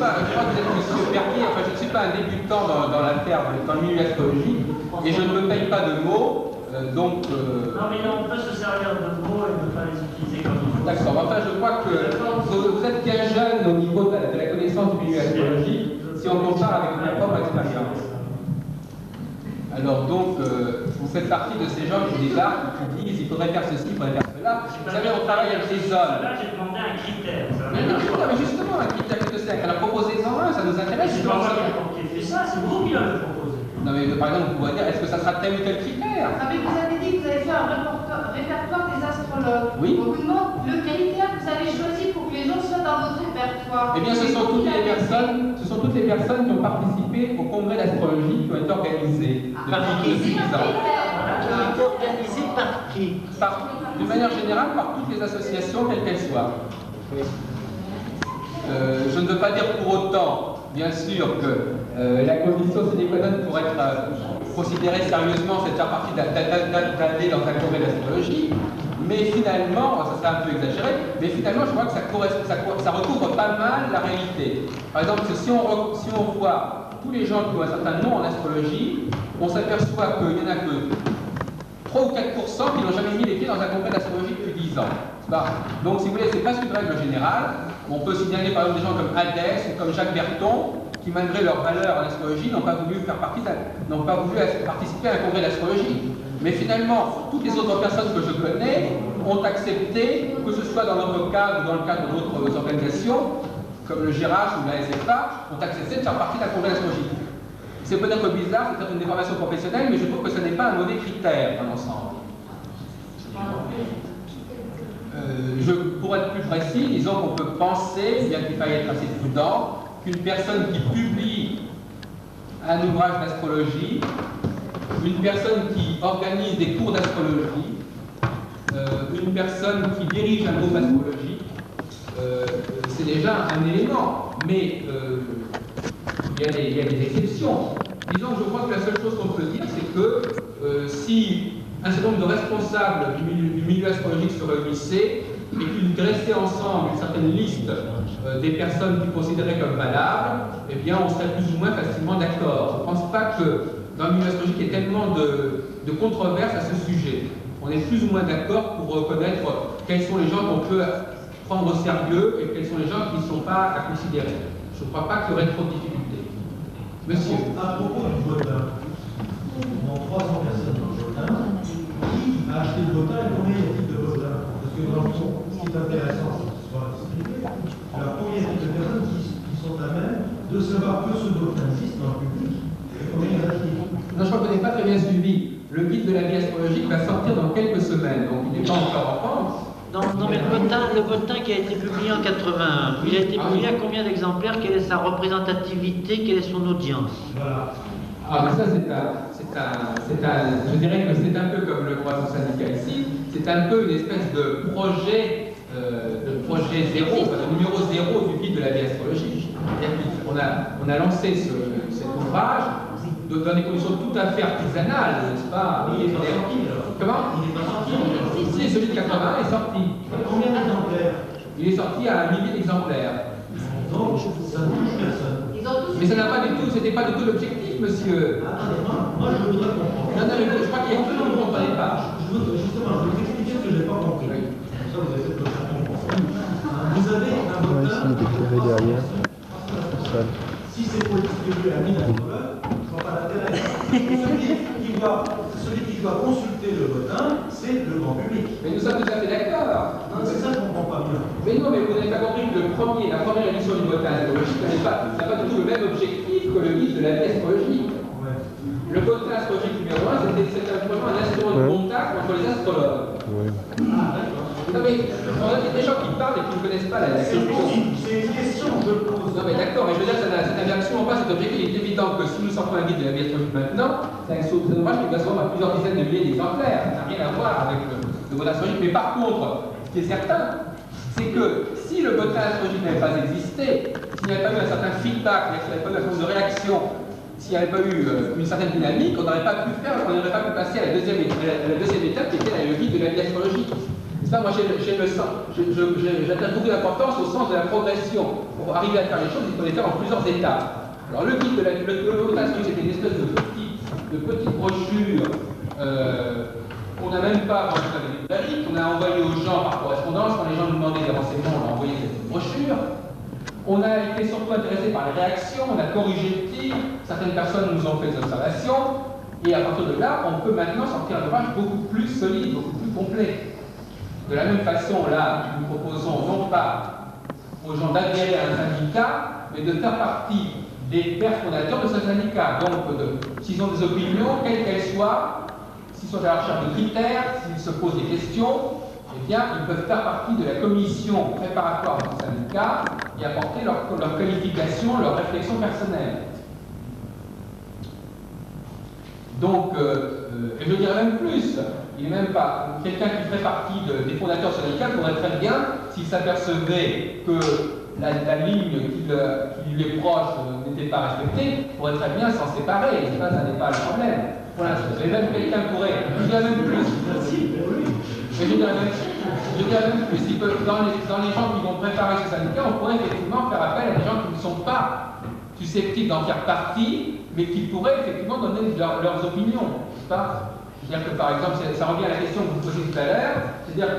pas, je crois que vous êtes monsieur Perquier, enfin je ne suis pas un débutant dans l'affaire, dans le milieu astrologique, et je ne me paye pas de mots, donc... Non mais on peut se servir de mots et ne pas les utiliser comme il faut. D'accord, enfin je crois que vous êtes bien jeune au niveau de la connaissance du milieu astrologique, si on compare avec ma propre expérience. Alors donc, vous faites partie de ces gens qui débarquent, qui disent il faudrait faire ceci, il faudrait faire cela. Vous savez, on travaille avec des hommes. Là, j'ai demandé un critère. Mais justement, un critère de 5. Alors proposez-en un, ça nous intéresse. C'est pas moi qui ai fait ça, c'est vous qui l'avez proposé. Non mais par exemple, vous pouvez dire, est-ce que ça sera tel ou tel critère? Ah mais vous avez dit que vous avez fait un répertoire des astrologues. Oui. On vous demande le critère que vous avez choisi pour que les gens soient dans votre répertoire. Eh bien, ce sont toutes les personnes qui ont participé au congrès d'astrologie qui ont été organisés depuis 10 ans. Organisé par qui? De manière générale, par toutes les associations, quelles qu'elles soient. Je ne veux pas dire pour autant, bien sûr, que la condition sine qua non pour être considérée sérieusement, c'est de faire partie d'aller dans un congrès d'astrologie, mais finalement, ça serait un peu exagéré, mais finalement, je crois que ça recouvre pas mal la réalité. Par exemple, si on voit tous les gens qui ont un certain nom en astrologie, on s'aperçoit qu'il n'y en a que 3 ou 4% qui n'ont jamais mis les pieds dans un congrès d'astrologie depuis 10 ans. Donc, si vous voulez, c'est pas une règle générale. On peut signaler par exemple des gens comme Hadès ou comme Jacques Berton, qui malgré leur valeur en astrologie n'ont pas voulu participer à un congrès d'astrologie. Mais finalement, toutes les autres personnes que je connais ont accepté, que ce soit dans notre cadre ou dans le cadre d'autres organisations, comme le GIRAH ou la SFA, ont accepté de faire partie d'un congrès d'astrologie. C'est peut-être bizarre, c'est peut-être une déformation professionnelle, mais je trouve que ce n'est pas un mauvais critère dans l'ensemble. Pour être plus précis, disons qu'on peut penser, bien qu'il faille être assez prudent, qu'une personne qui publie un ouvrage d'astrologie, une personne qui organise des cours d'astrologie, une personne qui dirige un groupe astrologique, c'est déjà un élément. Mais il y a des exceptions. Disons que je crois que la seule chose qu'on peut dire, c'est que si un certain nombre de responsables du milieu astrologique se réunissaient et qu'ils dressaient ensemble une certaine liste des personnes qu'ils considéraient comme valables, eh bien on serait plus ou moins facilement d'accord. Je ne pense pas que dans le milieu astrologique il y ait tellement de controverses à ce sujet. On est plus ou moins d'accord pour reconnaître quels sont les gens qu'on peut prendre au sérieux et quels sont les gens qui ne sont pas à considérer. Je ne crois pas qu'il y aurait trop de difficultés. Monsieur. À propos du votin, dans 300 personnes dans le votin, qui a acheté le votin et combien y a-t-il de votins? Parce que dans le fond, ce qui est intéressant, c'est que ce soit expliqué. Alors, combien y a-t-il de personnes qui sont à même de savoir que ce votin existe dans le public et combien y en a-t-il? Non, je crois qu'on n'est pas très bien suivi. Le guide de la vie astrologique va sortir dans quelques semaines, donc il n'est pas encore en France. Non, mais le bulletin qui a été publié en 81, il a été publié à combien d'exemplaires? Quelle est sa représentativité? Quelle est son audience? Voilà. Ah, mais ça, je dirais que c'est un peu comme le croissant syndical ici, c'est un peu une espèce de projet zéro, enfin, le numéro 0 du guide de la vie astrologique. On a lancé cet ouvrage dans des conditions tout à fait artisanales, n'est-ce pas? Il est pas sorti, alors. Comment? Il n'est pas sorti. Si, celui de 81 est sorti. Combien d'exemplaires? Il est sorti à 1 millier d'exemplaires. Donc, ça ne touche personne. Mais ça n'a pas du tout, c'était pas du tout l'objectif, monsieur. Attendez, moi je voudrais comprendre. Non, mais je crois qu'il y a quelque chose que vous ne comprenez pas. Justement, je vais vous expliquer ce que je n'ai pas compris. Comme ça, vous avez peut-être le comprendre. Vous avez un On va votin. essayer d'éclairer derrière. Si c'est pour distribuer à 1000 astrologues, je ne vois pas l'intérêt. Celui qui doit consulter le votin, c'est le grand public. Mais nous sommes tout à fait d'accord. Non, c'est ça que je ne comprends pas bien. Mais non, mais vous n'avez pas compris que la première édition du votin astrologique n'a pas du tout le même objectif que le guide de la vie astrologique. Ouais. Le votin astrologique numéro 1, c'était simplement un instrument de contact entre les astrologues. Ah, d'accord. Non, mais on a des gens qui parlent et qui ne connaissent pas la C'est question. une question que je pose. Non, mais d'accord, mais je veux dire, ça n'a absolument pas cet objectif. Il est évident que si nous sortons un guide de la vie astrologique maintenant, c'est un ouvrage qui doit se vendre à plusieurs dizaines de milliers d'exemplaires. Ça n'a rien à voir avec le votin astrologique. Mais par contre, ce qui est certain, c'est que si le votin astrologique n'avait pas existé, s'il n'y avait pas eu un certain feedback, s'il n'y avait pas eu un certain nombre de réactions, s'il n'y avait pas eu une certaine dynamique, on n'aurait pas pu passer à la deuxième étape qui était le guide de la vie astrologique. Ça, moi, j'ai le sens. J'attache beaucoup d'importance au sens de la progression. Pour arriver à faire les choses, il faut les faire en plusieurs étapes. Alors, le guide de l'automation, c'était une espèce de petite brochure qu'on n'a même pas quand on avait des librairies, qu'on a envoyé aux gens par correspondance. Quand les gens nous demandaient des renseignements, on a envoyé cette brochure. On a été surtout intéressé par les réactions, on a corrigé le tir, certaines personnes nous ont fait des observations, et à partir de là, on peut maintenant sortir un ouvrage beaucoup plus solide, beaucoup plus complet. De la même façon, là, nous proposons non pas aux gens d'adhérer à un syndicat, mais de faire partie des pères fondateurs de ce syndicat. Donc, s'ils ont des opinions, quelles qu'elles soient, s'ils sont à la recherche de critères, s'ils se posent des questions, eh bien, ils peuvent faire partie de la commission préparatoire du syndicat et apporter leur qualification, leur réflexion personnelle. Donc, et je dirais même plus, il n'est même pas quelqu'un qui ferait partie des fondateurs syndicaux pourrait très bien, s'il s'apercevait que la ligne qui lui est proche n'était pas respectée, pourrait très bien s'en séparer. Et ça n'est pas le problème. Voilà, et même quelqu'un pourrait, je dirais même plus, mais je dirais même plus, dans les gens qui vont préparer ce syndicat, on pourrait effectivement faire appel à des gens qui ne sont pas susceptibles d'en faire partie, mais qui pourraient effectivement donner leurs opinions. C'est-à-dire que, par exemple, ça revient à la question que vous posiez tout à l'heure, c'est-à-dire